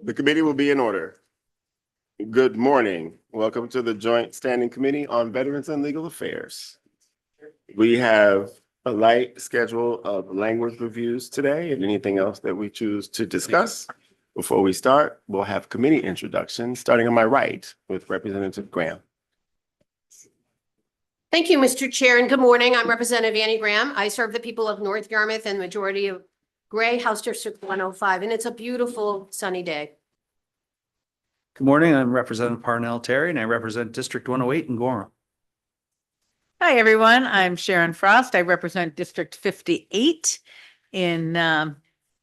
The committee will be in order. Good morning. Welcome to the Joint Standing Committee on Veterans and Legal Affairs. We have a light schedule of language reviews today and anything else that we choose to discuss. Before we start, we'll have committee introductions, starting on my right with Representative Graham. Thank you, Mr. Chair, and good morning. I'm Representative Annie Graham. I serve the people of North Yarmouth and majority of Gray, House District 105, and it's a beautiful sunny day. Good morning, I'm Representative Parnell Terry and I represent District 108 in Gorham. Hi, everyone. I'm Sharon Frost. I represent District 58 in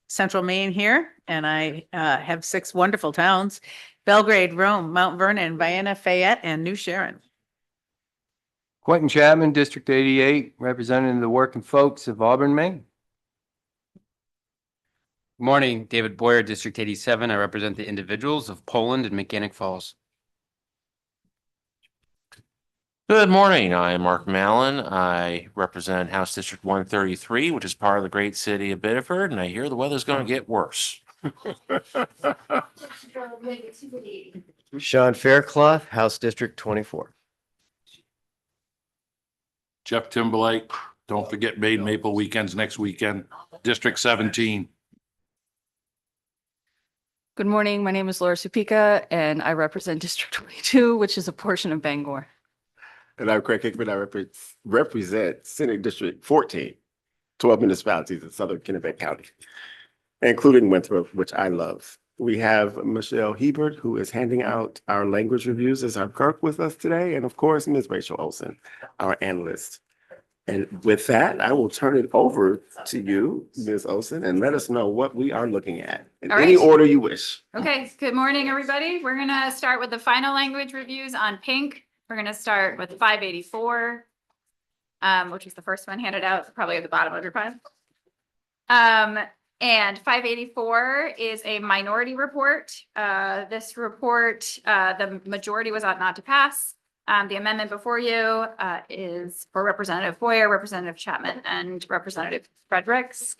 central Maine here, and I have 6 wonderful towns: Belgrade, Rome, Mount Vernon, Vienna, Fayette, and New Sharon. Quentin Chapman, District 88, representing the working folks of Auburn, Maine. Good morning, David Boyer, District 87. I represent the individuals of Poland and Mechanic Falls. Good morning. I am Mark Mallon. I represent House District 133, which is part of the great city of Biddeford, and I hear the weather's going to get worse. Sean Faircloth, House District 24. Jeff Timberlake, don't forget Maple Weekends next weekend, District 17. Good morning. My name is Laura Supika and I represent District 22, which is a portion of Bangor. And I'm Craig Hickman. I represent Senate District 14, 12 municipalities in southern Kennebec County, including Winthrop, which I love. We have Michelle Hebert, who is handing out our language reviews as our clerk with us today. And of course, Ms. Rachel Olson, our analyst. And with that, I will turn it over to you, Ms. Olson, and let us know what we are looking at in any order you wish. Okay, good morning, everybody. We're gonna start with the final language reviews on pink. We're gonna start with 584, which is the first one handed out, probably at the bottom of your pile. And 584 is a minority report. This report, the majority was ought not to pass. The amendment before you is for Representative Boyer, Representative Chapman, and Representative Fredericks.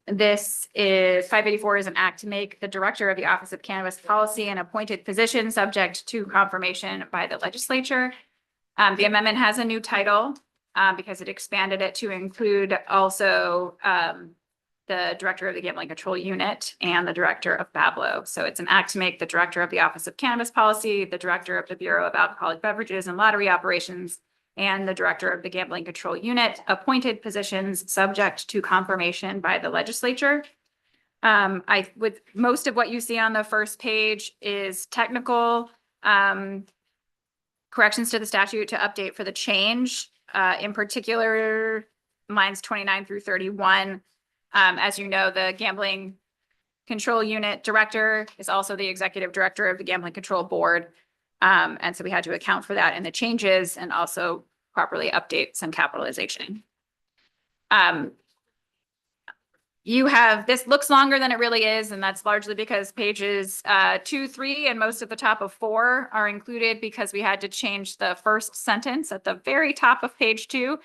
This is 584 is an act to make the director of the Office of Cannabis Policy an appointed position subject to confirmation by the legislature. The amendment has a new title because it expanded it to include also the director of the Gambling Control Unit and the director of BABLO. So it's an act to make the director of the Office of Cannabis Policy, the director of the Bureau of Alcoholic Beverages and Lottery Operations, and the director of the Gambling Control Unit appointed positions subject to confirmation by the legislature. With most of what you see on the first page is technical corrections to the statute to update for the change. In particular, lines 29 through 31. As you know, the Gambling Control Unit Director is also the Executive Director of the Gambling Control Board. And so we had to account for that in the changes and also properly update some capitalization. You have, this looks longer than it really is, and that's largely because pages 2, 3, and most of the top of 4 are included because we had to change the first sentence at the very top of page 2,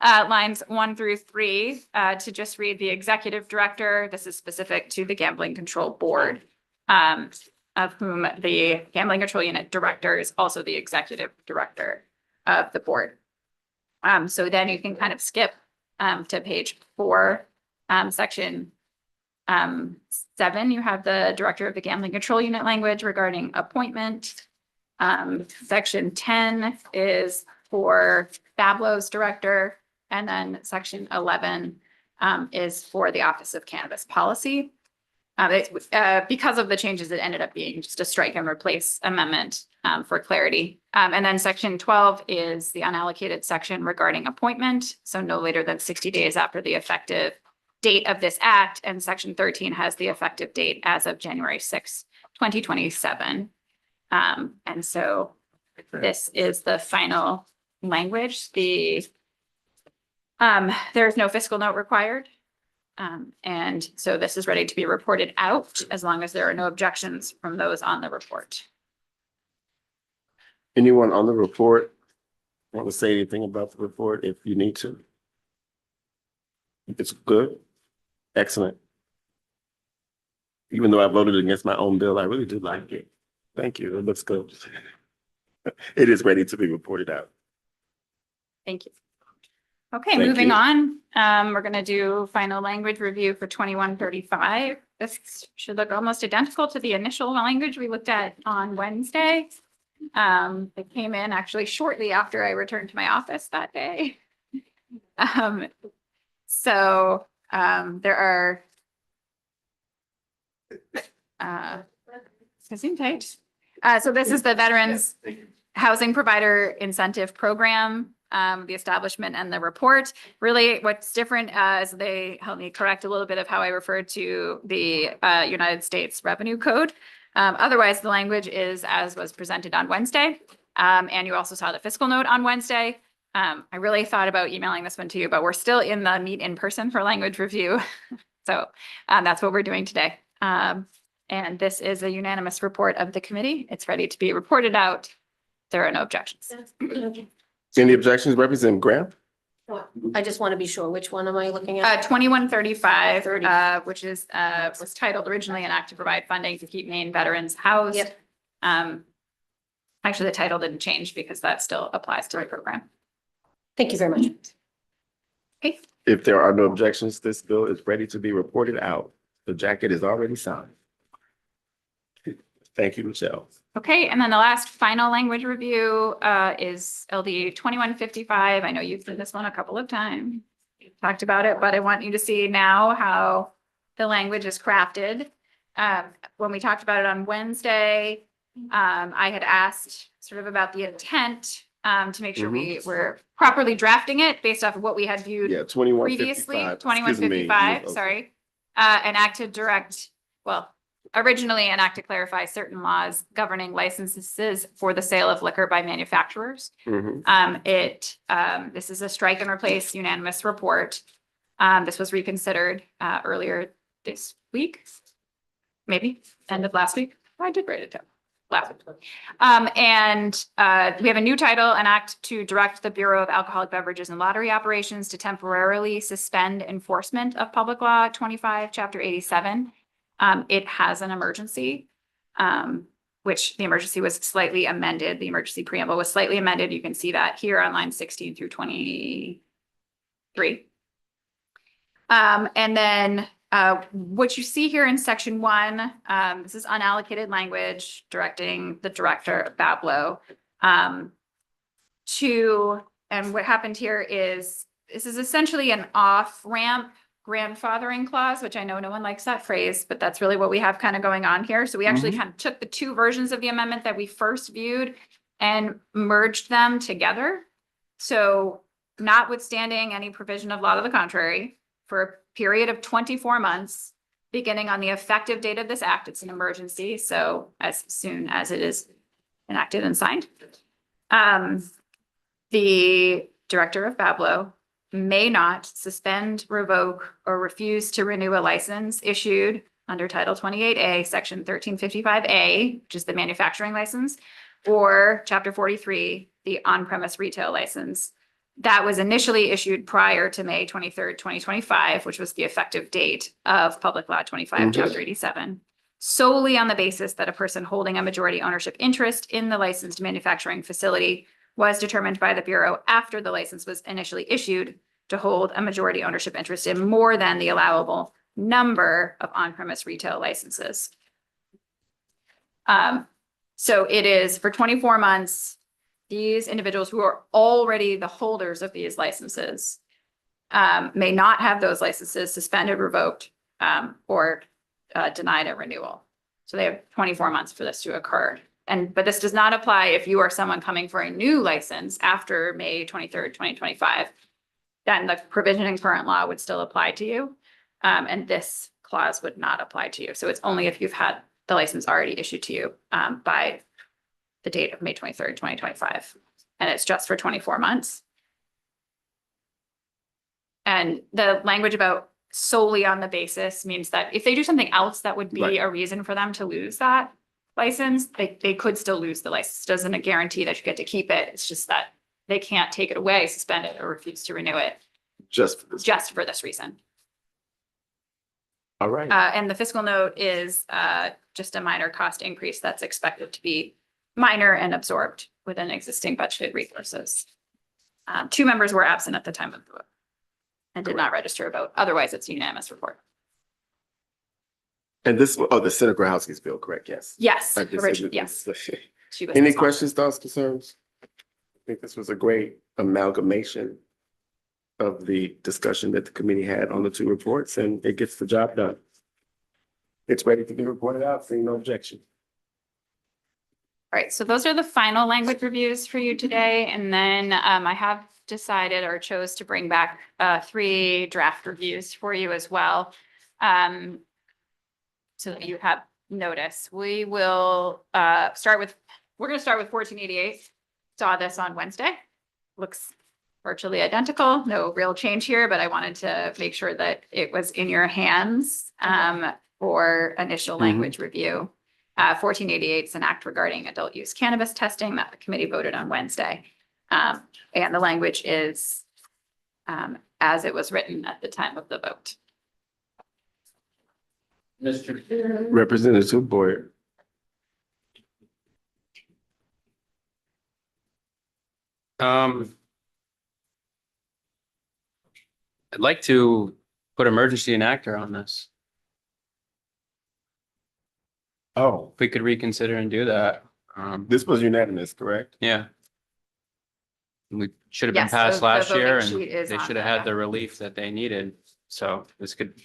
lines 1 through 3, to just read the executive director. This is specific to the Gambling Control Board, of whom the Gambling Control Unit Director is also the executive director of the board. So then you can kind of skip to page 4. Section 7, you have the director of the Gambling Control Unit language regarding appointment. Section 10 is for BABLO's director. And then section 11 is for the Office of Cannabis Policy. Because of the changes, it ended up being just a strike and replace amendment for clarity. And then section 12 is the unallocated section regarding appointment. So no later than 60 days after the effective date of this act, and section 13 has the effective date as of January 6, 2027. And so this is the final language. There's no fiscal note required. And so this is ready to be reported out as long as there are no objections from those on the report. Anyone on the report want to say anything about the report if you need to? It's good. Excellent. Even though I voted against my own bill, I really do like it. Thank you. It looks good. It is ready to be reported out. Thank you. Okay, Thank moving you. on. We're gonna do final language review for 2135. This should look almost identical to the initial language we looked at on Wednesday. It came in actually shortly after I returned to my office that day. There are zoom tight. So this is the Veterans Housing Provider Incentive Program, the establishment and the report. Really, what's different is they helped me correct a little bit of how I referred to the United States Revenue Code. Otherwise, the language is as was presented on Wednesday. And you also saw the fiscal note on Wednesday. I really thought about emailing this one to you, but we're still in the meet in person for language review. So that's what we're doing today. And this is a unanimous report of the committee. It's ready to be reported out. There are no objections. Any objections, Representative Graham? I just want to be sure, which one am I looking at? 2135, which is was titled originally an act to provide funding to keep Maine veterans housed. Yep. Actually, the title didn't change because that still applies to the program. Thank you very much. Okay, If there are no objections, this bill is ready to be reported out. The jacket is already signed. Thank you, Michelle. okay, and then the last final language review is LD 2155. I know you've done this one a couple of times. We've talked about it, but I want you to see now how the language is crafted. When we talked about it on Wednesday, I had asked sort of about the intent to make sure we were properly drafting it based off of what we had viewed Yeah, 2155. previously, 2155, sorry. An act to direct, well, originally an act to clarify certain laws governing licenses for the sale of liquor by manufacturers. Mhm. This is a strike and replace unanimous report. This was reconsidered earlier this week, maybe end of last week. I did write it down. Last week. We have a new title, an act to direct the Bureau of Alcoholic Beverages and Lottery Operations to temporarily suspend enforcement of Public Law 25, Chapter 87. It has an emergency, which the emergency was slightly amended. The emergency preamble was slightly amended. You can see that here on line 16 through 23. And then what you see here in section 1, this is unallocated language directing the director, Bablo, and what happened here is this is essentially an off-ramp grandfathering clause, which I know no one likes that phrase, but that's really what we have kind of going on here. So we actually kind of took the two versions of the amendment that we first viewed and merged them together. So notwithstanding any provision of law to the contrary, for a period of 24 months, beginning on the effective date of this act, it's an emergency. So as soon as it is enacted and signed, the director of Bablo may not suspend, revoke, or refuse to renew a license issued under Title 28A, Section 1355A, which is the manufacturing license, or Chapter 43, the on-premise retail license that was initially issued prior to May 23rd, 2025, which was the effective date of Public Law 25, Chapter 87, solely on the basis that a person holding a majority ownership interest in the licensed manufacturing facility was determined by the Bureau after the license was initially issued to hold a majority ownership interest in more than the allowable number of on-premise retail licenses. So it is for 24 months, these individuals who are already the holders of these licenses may not have those licenses suspended, revoked, or denied a renewal. So they have 24 months for this to occur. But this does not apply if you are someone coming for a new license after May 23rd, 2025. Then the provision in current law would still apply to you. And this clause would not apply to you. So it's only if you've had the license already issued to you by the date of May 23rd, 2025. And it's just for 24 months. And the language about solely on the basis means that if they do something else that would be a reason for them to lose that license, they could still lose the license. It doesn't guarantee that you get to keep it. It's just that they can't take it away, suspend it, or refuse to renew it Just for this. just for this reason. All right. And the fiscal note is just a minor cost increase that's expected to be minor and absorbed within existing budgeted resources. 2 members were absent at the time of the vote and did not register a vote. Otherwise, it's unanimous report. And this, oh, the Senator Grahowski's bill, correct? Yes. Yes, I just- originally, yes. she was Any the sponsor. questions, thoughts, concerns? I think this was a great amalgamation of the discussion that the committee had on the 2 reports, and it gets the job done. It's ready to be reported out, seeing no objection. All right, so those are the final language reviews for you today. And then I have decided or chose to bring back 3 draft reviews for you as well. So that you have notice. We will we're going to start with 1488. Saw this on Wednesday. Looks virtually identical. No real change here, but I wanted to make sure that it was in your hands for initial language review. 1488 is an act regarding adult use cannabis testing that the committee voted on Wednesday. And the language is as it was written at the time of the vote. Mr. Representative Boyer. I'd like to put emergency enactor on this. Oh, If we could reconsider and do that. this was unanimous, correct? Yeah. We should have been Yes, passed the last year voting and sheet is they on should have the- had the relief that they needed. So this could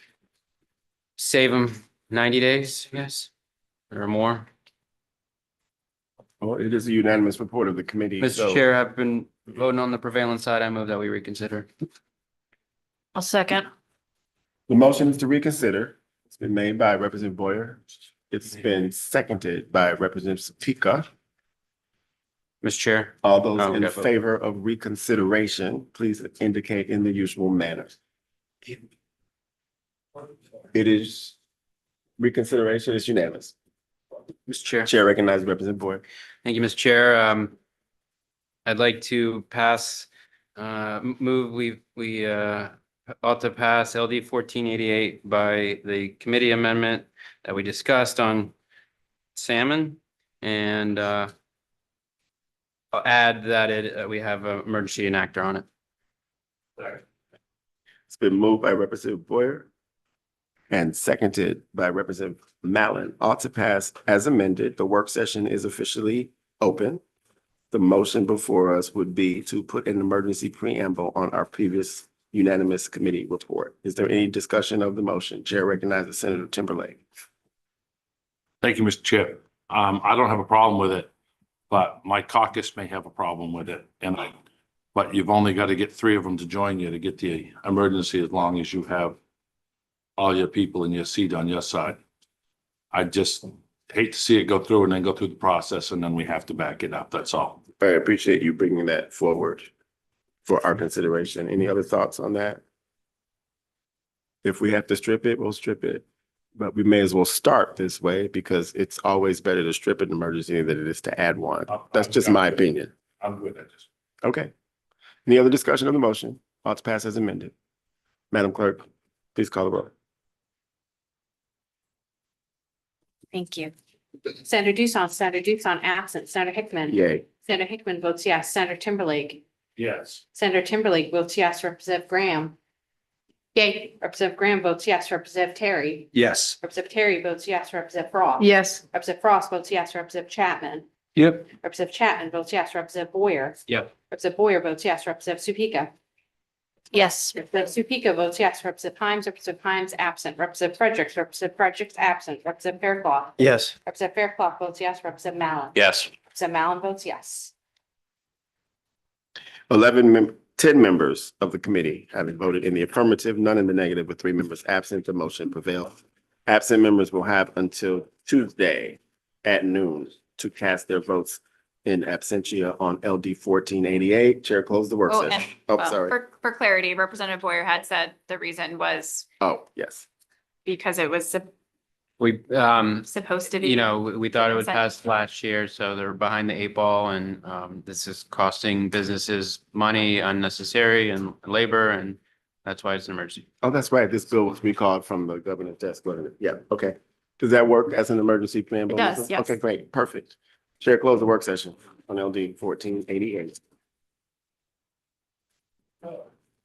save them 90 days, I guess, or more. Well, it is a unanimous report of the committee. Mr. so- Chair, I've been voting on the prevalent side. I move that we reconsider. I'll second. The motion is to reconsider. It's been made by Representative Boyer. It's been seconded by Representative Topeka. Mr. Chair, All those Oh, in okay. favor of reconsideration, please indicate in the usual manner. It is reconsideration is unanimous. Mr. Chair. Chair recognizes Representative Boyer. Thank you, Mr. Chair. I'd like to pass, move, we ought to pass LD 1488 by the committee amendment that we discussed on salmon. And I'll add that we have an emergency enactor on it. It's been moved by Representative Boyer and seconded by Representative Mallon. Ought to pass as amended. The work session is officially open. The motion before us would be to put an emergency preamble on our previous unanimous committee report. Is there any discussion of the motion? Chair recognizes Senator Timberlake. Thank you, Mr. Chair. I don't have a problem with it, but my caucus may have a problem with it. But you've only got to get 3 of them to join you to get the emergency as long as you have all your people in your seat on your side. I just hate to see it go through and then go through the process and then we have to back it up. That's all. I appreciate you bringing that forward for our consideration. Any other thoughts on that? If we have to strip it, we'll strip it. But we may as well start this way because it's always better to strip an emergency than it is to add one. That's just my opinion. I'm good at this. Okay. Any other discussion of the motion? Ought to pass as amended. Madam Clerk, please call the roll. Thank you. Senator Doosan absent. Senator Hickman. Yay. Senator Hickman votes yes. Senator Timberlake. Yes. Senator Timberlake votes yes. Representative Graham. Yay. Representative Graham votes yes. Representative Terry. Yes. Representative Terry votes yes. Representative Frost. Yes. Representative Frost votes yes. Representative Chapman. Yep. Representative Chapman votes yes. Representative Boyer. Yep. Representative Boyer votes yes. Representative Supika. Yes. Representative Supika votes yes. Representative Himes absent. Representative Fredericks absent. Representative Fairclough. Yes. Representative Fairclough votes yes. Representative Mallon. Yes. Representative Mallon votes yes. 10 members of the committee having voted in the affirmative, none in the negative, with 3 members absent, the motion prevails. Absent members will have until Tuesday at noon to cast their votes in absentia on LD 1488. Chair, close the work Oh, session. and Oh, well, sorry. for clarity, Representative Boyer had said the reason was Oh, yes. because it was We, supposed to be. you know, we thought it would consent. pass last year, so they're behind the 8 ball and this is costing businesses money unnecessary and labor and That's why it's an emergency. Oh, that's right. This bill was recalled from the governor's desk, wasn't it? Yeah, okay. Does that work as an emergency plan? It does, yes. Okay, great, perfect. Chair, close the work session on LD 1488.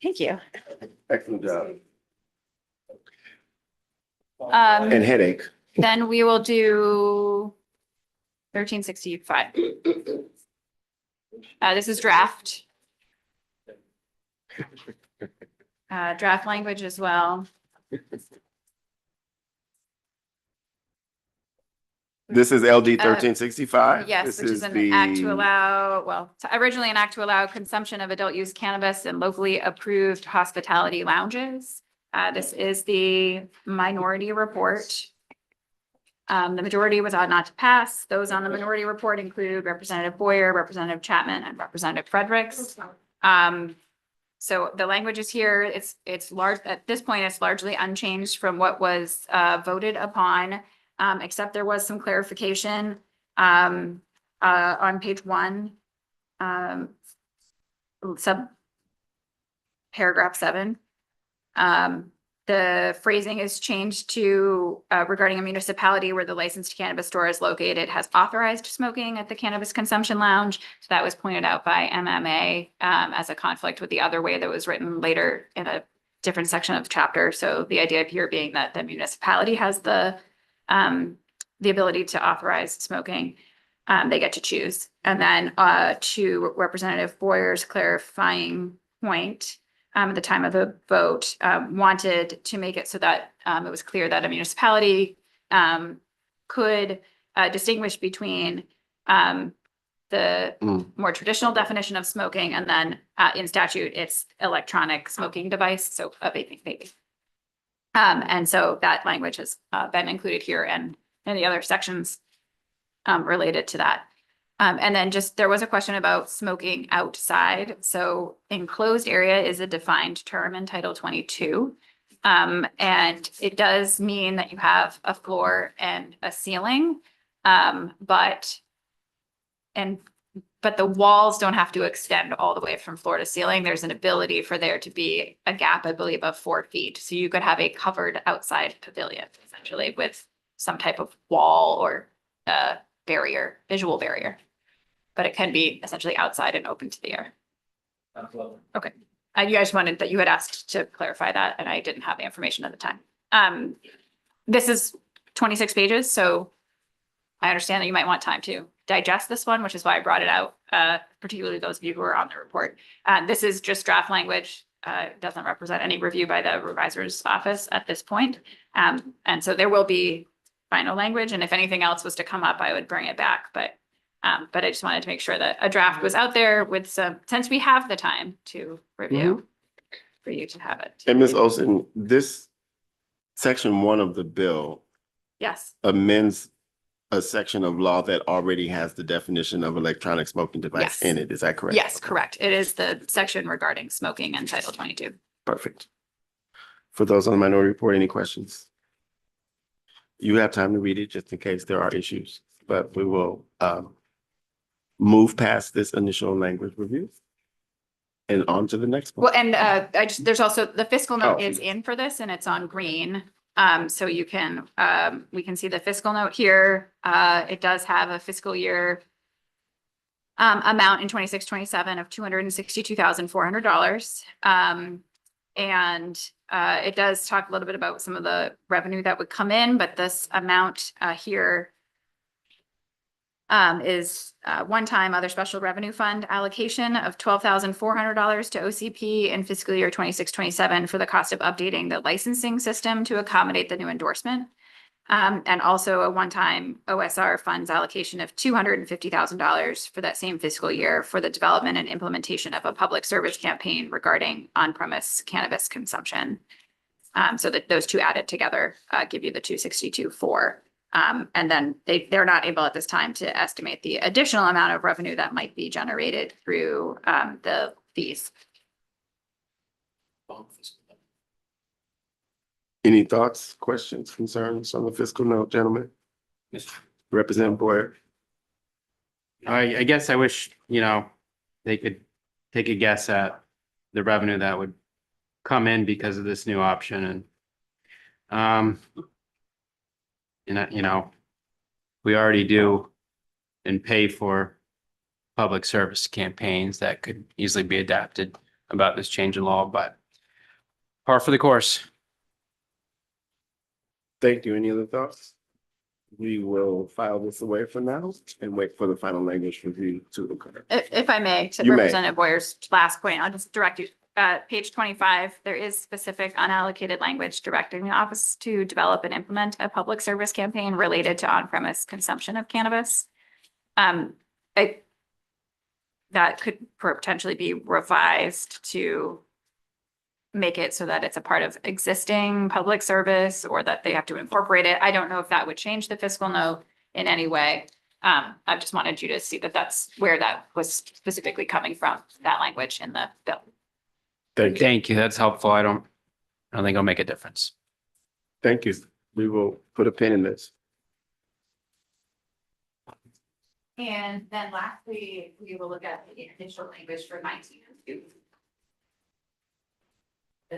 Thank you. Excellent job. Um, And headache. then we will do 1365. This is draft. Draft language as well. This is LD 1365? Yes, which is an act to allow, well, originally an act to allow consumption of adult use cannabis in locally approved hospitality lounges. This is the minority report. The majority was ought not to pass. Those on the minority report include Representative Boyer, Representative Chapman, and Representative Fredericks. So the language is here. It's large, at this point, it's largely unchanged from what was voted upon. Except there was some clarification on page 1, sub paragraph 7. The phrasing is changed to regarding a municipality where the licensed cannabis store is located has authorized smoking at the cannabis consumption lounge. So that was pointed out by MMA as a conflict with the other way that was written later in a different section of the chapter. So the idea here being that the municipality has the ability to authorize smoking, they get to choose. And then to Representative Boyer's clarifying point, at the time of the vote, wanted to make it so that it was clear that a municipality could distinguish between the more traditional definition of smoking and then in statute, it's electronic smoking device, so a vaping baby. And so that language has been included here and in the other sections related to that. And then just, there was a question about smoking outside. So enclosed area is a defined term in Title 22. And it does mean that you have a floor and a ceiling. But the walls don't have to extend all the way from floor to ceiling. There's an ability for there to be a gap, I believe, of 4 feet. So you could have a covered outside pavilion essentially with some type of wall or barrier, visual barrier. But it can be essentially outside and open to the air. Okay. You guys wanted that, you had asked to clarify that and I didn't have the information at the time. This is 26 pages, so I understand that you might want time to digest this one, which is why I brought it out, particularly those of you who are on the report. This is just draft language. It doesn't represent any review by the revisor's office at this point. And so there will be final language, and if anything else was to come up, I would bring it back. But I just wanted to make sure that a draft was out there with some, since we have the time to review, for you to have it. And Ms. Olson, this section 1 of the bill Yes, amends a section of law that already has the definition of electronic smoking device Yes. in it. Is that correct? yes, correct. It is the section regarding smoking in Title 22. Perfect. For those on the minority report, any questions? You have time to read it just in case there are issues, but we will move past this initial language review and on to the next one. Well, and there's also, the fiscal note Oh. is in for this and it's on green. So you can, we can see the fiscal note here. It does have a fiscal year amount in 26-27 of $262,400. And it does talk a little bit about some of the revenue that would come in, but this amount here is one-time other special revenue fund allocation of $12,400 to OCP in fiscal year 26-27 for the cost of updating the licensing system to accommodate the new endorsement. And also a one-time OSR funds allocation of $250,000 for that same fiscal year for the development and implementation of a public service campaign regarding on-premise cannabis consumption. So that those two added together give you the 262.4. And then they're not able at this time to estimate the additional amount of revenue that might be generated through the fees. Any thoughts, questions, concerns on the fiscal note, gentlemen? Representative Boyer. I guess I wish, they could take a guess at the revenue that would come in because of this new option and we already do and pay for public service campaigns that could easily be adapted about this change in law, but par for the course. Thank you. Any other thoughts? We will file this away for now and wait for the final language review to occur. If I may, to You may. Representative Boyer's last point, I'll just direct you, page 25, there is specific unallocated language directing the office to develop and implement a public service campaign related to on-premise consumption of cannabis. That could potentially be revised to make it so that it's a part of existing public service or that they have to incorporate it. I don't know if that would change the fiscal note in any way. I just wanted you to see that that's where that was specifically coming from, that language in the bill. Thank you. Thank you. That's helpful. I don't think it'll make a difference. Thank you. We will put a pin in this. And then lastly, we will look at the initial language for 1902. The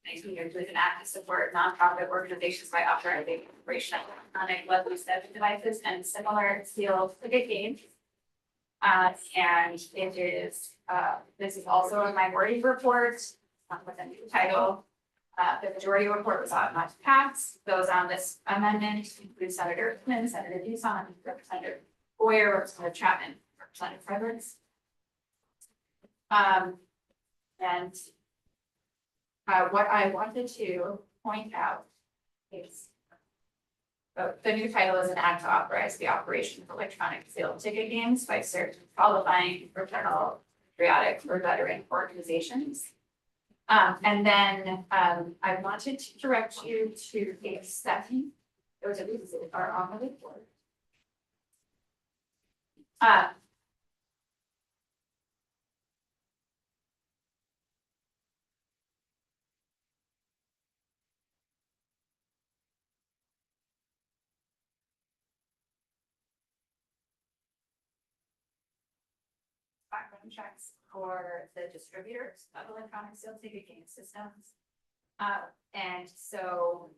1902 is an act to support nonprofit organizations by authorizing operation of electronic level 7 devices and similar sealed ticket games. And it is, this is also a minority report with a new title. The majority report was ought not to pass. Those on this amendment include Senator Quinn, Senator Duson, Representative Boyer, Representative Chapman, Representative Fredericks. And what I wanted to point out is the new title is an act to authorize the operation of electronic sealed ticket games by certain qualifying fraternal, patriotic, or veteran organizations. And then I wanted to direct you to page 7. Those of you that are on the report. Background checks for the distributors of electronic sealed ticket game systems. And so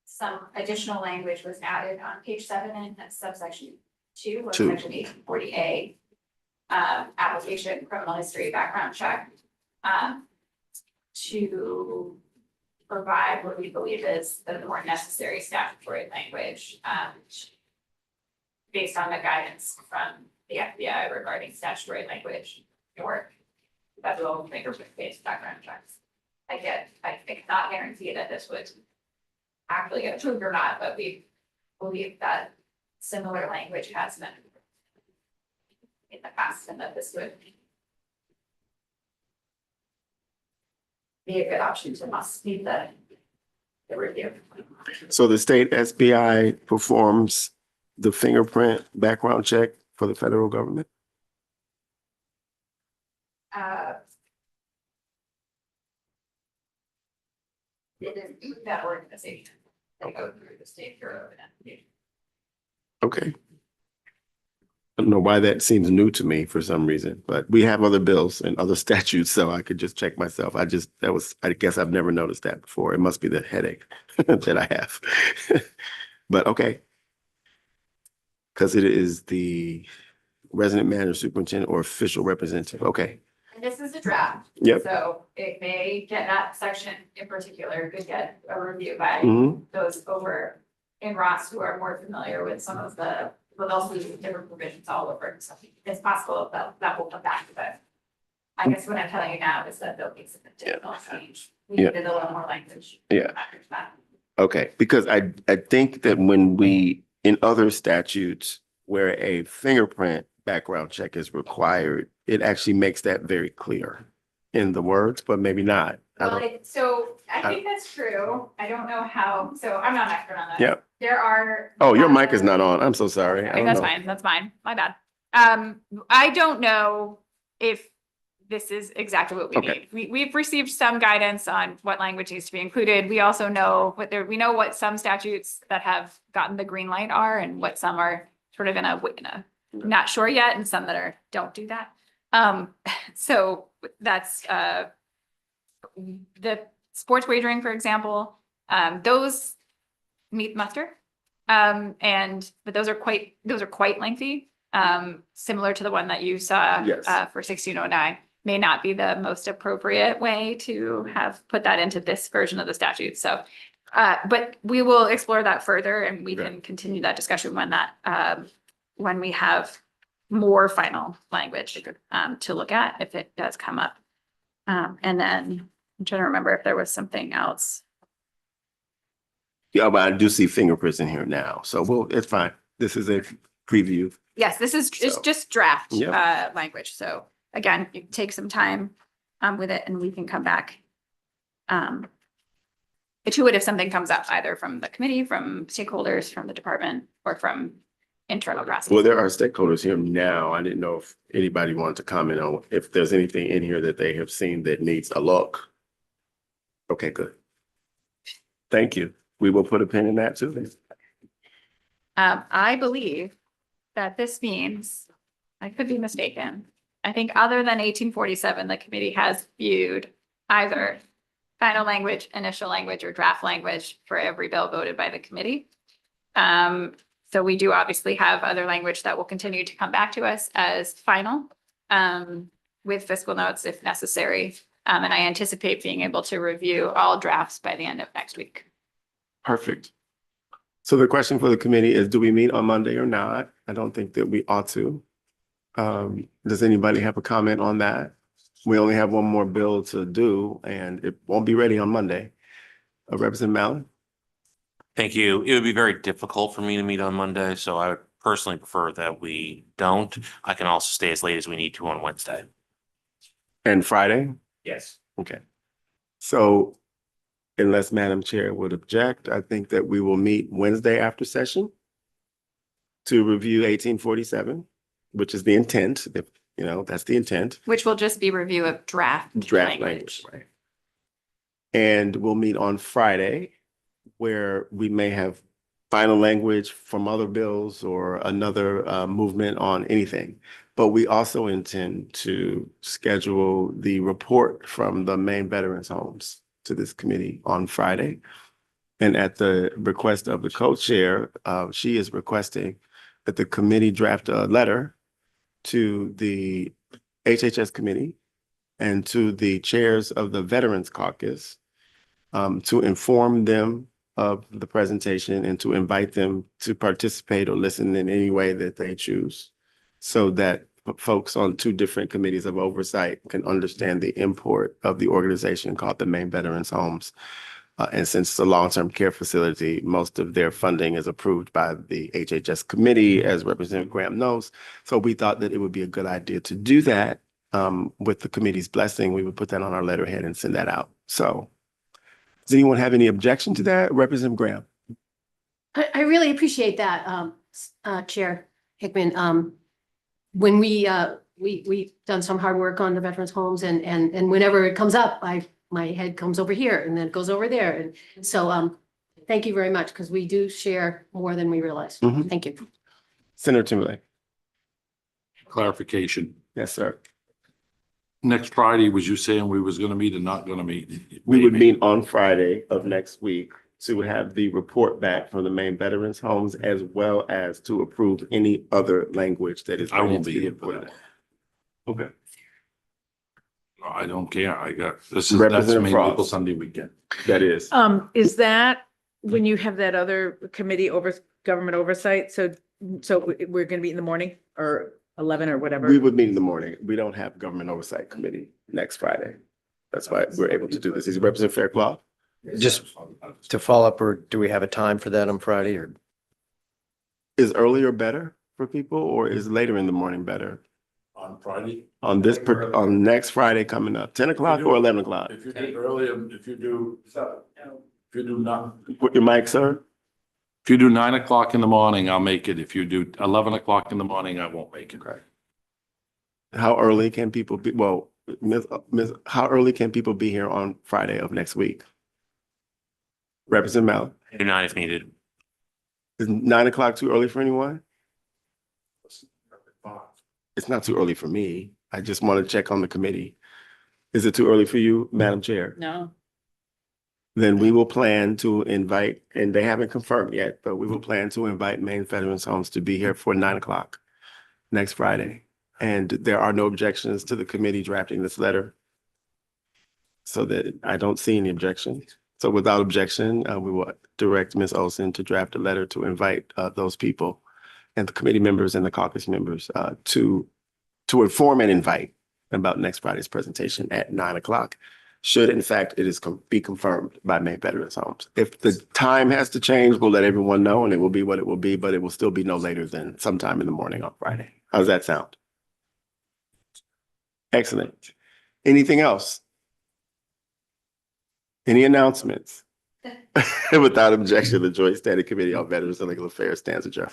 some additional language was added on page 7 in subsection 2 or section 840A. Application criminal history background check to provide what we believe is the more necessary statutory language based on the guidance from the FBI regarding statutory language or federal fingerprint-based background checks. I cannot guarantee that this would actually get approved or not, but we believe that similar language has been in the past and that this would be a good option to must meet the review. So the state SBI performs the fingerprint background check for the federal government? It is that organization. They go through the state bureau of identification. Okay. I don't know why that seems new to me for some reason, but we have other bills and other statutes, so I could just check myself. I guess I've never noticed that before. It must be the headache that I have. But okay. Because it is the resident manager, superintendent, or official representative. Okay. And this is a draft. Yep. So it may get that section in particular, could get a review by Mhm. those over in Ross who are more familiar with some of the, with also different provisions all over. So it's possible that will come back, but I guess what I'm telling you now is that there'll be some additional change. We Yeah. needed a little more language. Yeah. after that. Okay, because I think that when we, in other statutes where a fingerprint background check is required, it actually makes that very clear in the words, but maybe not. I Well, don't- so I think that's true. I don't know how, so I'm not an expert on that. Yeah. There are. Oh, your mic is not on. I'm so sorry. I don't That's know. fine, that's fine, my bad. I don't know if this is exactly what we Okay. need. We've received some guidance on what language needs to be included. We also know we know what some statutes that have gotten the green light are and what some are sort of in a not sure yet, and some that don't do that. So that's the sports wagering, for example, those meet muster. But those are quite lengthy, similar to the one that you saw Yes. for 1609. May not be the most appropriate way to have put that into this version of the statute. So, but we will explore that further and we can continue that discussion when we have more final language to look at if it does come up. And then I'm trying to remember if there was something else. Yeah, but I do see fingerprints in here now, so it's fine. This is a preview. Yes, this is So, just draft yeah. language. So again, you take some time with it and we can come back to it if something comes up either from the committee, from stakeholders, from the department, or from internal process. Well, there are stakeholders here now. I didn't know if anybody wanted to comment on if there's anything in here that they have seen that needs a look. Okay, good. Thank you. We will put a pin in that too. I believe that this means, I could be mistaken. I think other than 1847, the committee has viewed either final language, initial language, or draft language for every bill voted by the committee. So we do obviously have other language that will continue to come back to us as final with fiscal notes if necessary. And I anticipate being able to review all drafts by the end of next week. Perfect. So the question for the committee is, do we meet on Monday or not? I don't think that we ought to. Does anybody have a comment on that? We only have one more bill to do and it won't be ready on Monday. Representative Mallon? Thank you. It would be very difficult for me to meet on Monday, so I would personally prefer that we don't. I can also stay as late as we need to on Wednesday. And Friday? Yes. Okay. So unless Madam Chair would object, I think that we will meet Wednesday after session to review 1847, which is the intent, if, you know, that's the intent. Which will just be review of draft Language, right? And we'll meet on Friday where we may have final language from other bills or another movement on anything. But we also intend to schedule the report from the Maine Veterans Homes to this committee on Friday. And at the request of the co-chair, she is requesting that the committee draft a letter to the HHS committee and to the chairs of the Veterans Caucus to inform them of the presentation and to invite them to participate or listen in any way that they choose, so that folks on two different committees of oversight can understand the import of the organization called the Maine Veterans Homes. And since it's a long-term care facility, most of their funding is approved by the HHS committee, as Representative Graham knows. So we thought that it would be a good idea to do that. With the committee's blessing, we would put that on our letterhead and send that out. So does anyone have any objection to that? Representative Graham? I really appreciate that, Chair Hickman. When we've done some hard work on the veterans homes and whenever it comes up, my head comes over here and then it goes over there. And so, thank you very much, because we do share more than we realize. Mhm. Thank you. Senator Timberlake? Clarification. Yes, sir. Next Friday, was you saying we was gonna meet and not gonna meet? We would meet on Friday of next week to have the report back from the Maine Veterans Homes, as well as to approve any other language that is. I won't ready to be here for imported. that. Okay. I don't care. That's Representative Maine Frost. local Sunday weekend. That is. Is that when you have that other committee over government oversight? So we're gonna be in the morning or 11 or whatever? We would meet in the morning. We don't have government oversight committee next Friday. That's why we're able to do this. Is Representative Fairclough? Just to follow up, or do we have a time for that on Friday or? Is earlier better for people or is later in the morning better? On Friday? On on next Friday coming up, 10 o'clock or 11 o'clock? If you do earlier, if you do not, Put your mic, sir. if you do 9 o'clock in the morning, I'll make it. If you do 11 o'clock in the morning, I won't make it. How early can people be, well, how early can people be here on Friday of next week? Representative Mallon? Do not if needed. Is 9 o'clock too early for anyone? It's not too early for me. I just want to check on the committee. Is it too early for you, Madam Chair? No. Then we will plan to invite, and they haven't confirmed yet, but we will plan to invite Maine Veterans Homes to be here for 9 o'clock next Friday. And there are no objections to the committee drafting this letter. So that I don't see any objections. So without objection, we will direct Ms. Olson to draft a letter to invite those people and the committee members and the caucus members to inform and invite about next Friday's presentation at 9 o'clock. Should in fact it is be confirmed by Maine Veterans Homes. If the time has to change, we'll let everyone know and it will be what it will be, but it will still be no later than sometime in the morning on Friday. How does that sound? Excellent. Anything else? Any announcements? Without objection, the Joint Standing Committee on Veterans and Legal Affairs stands adjourned.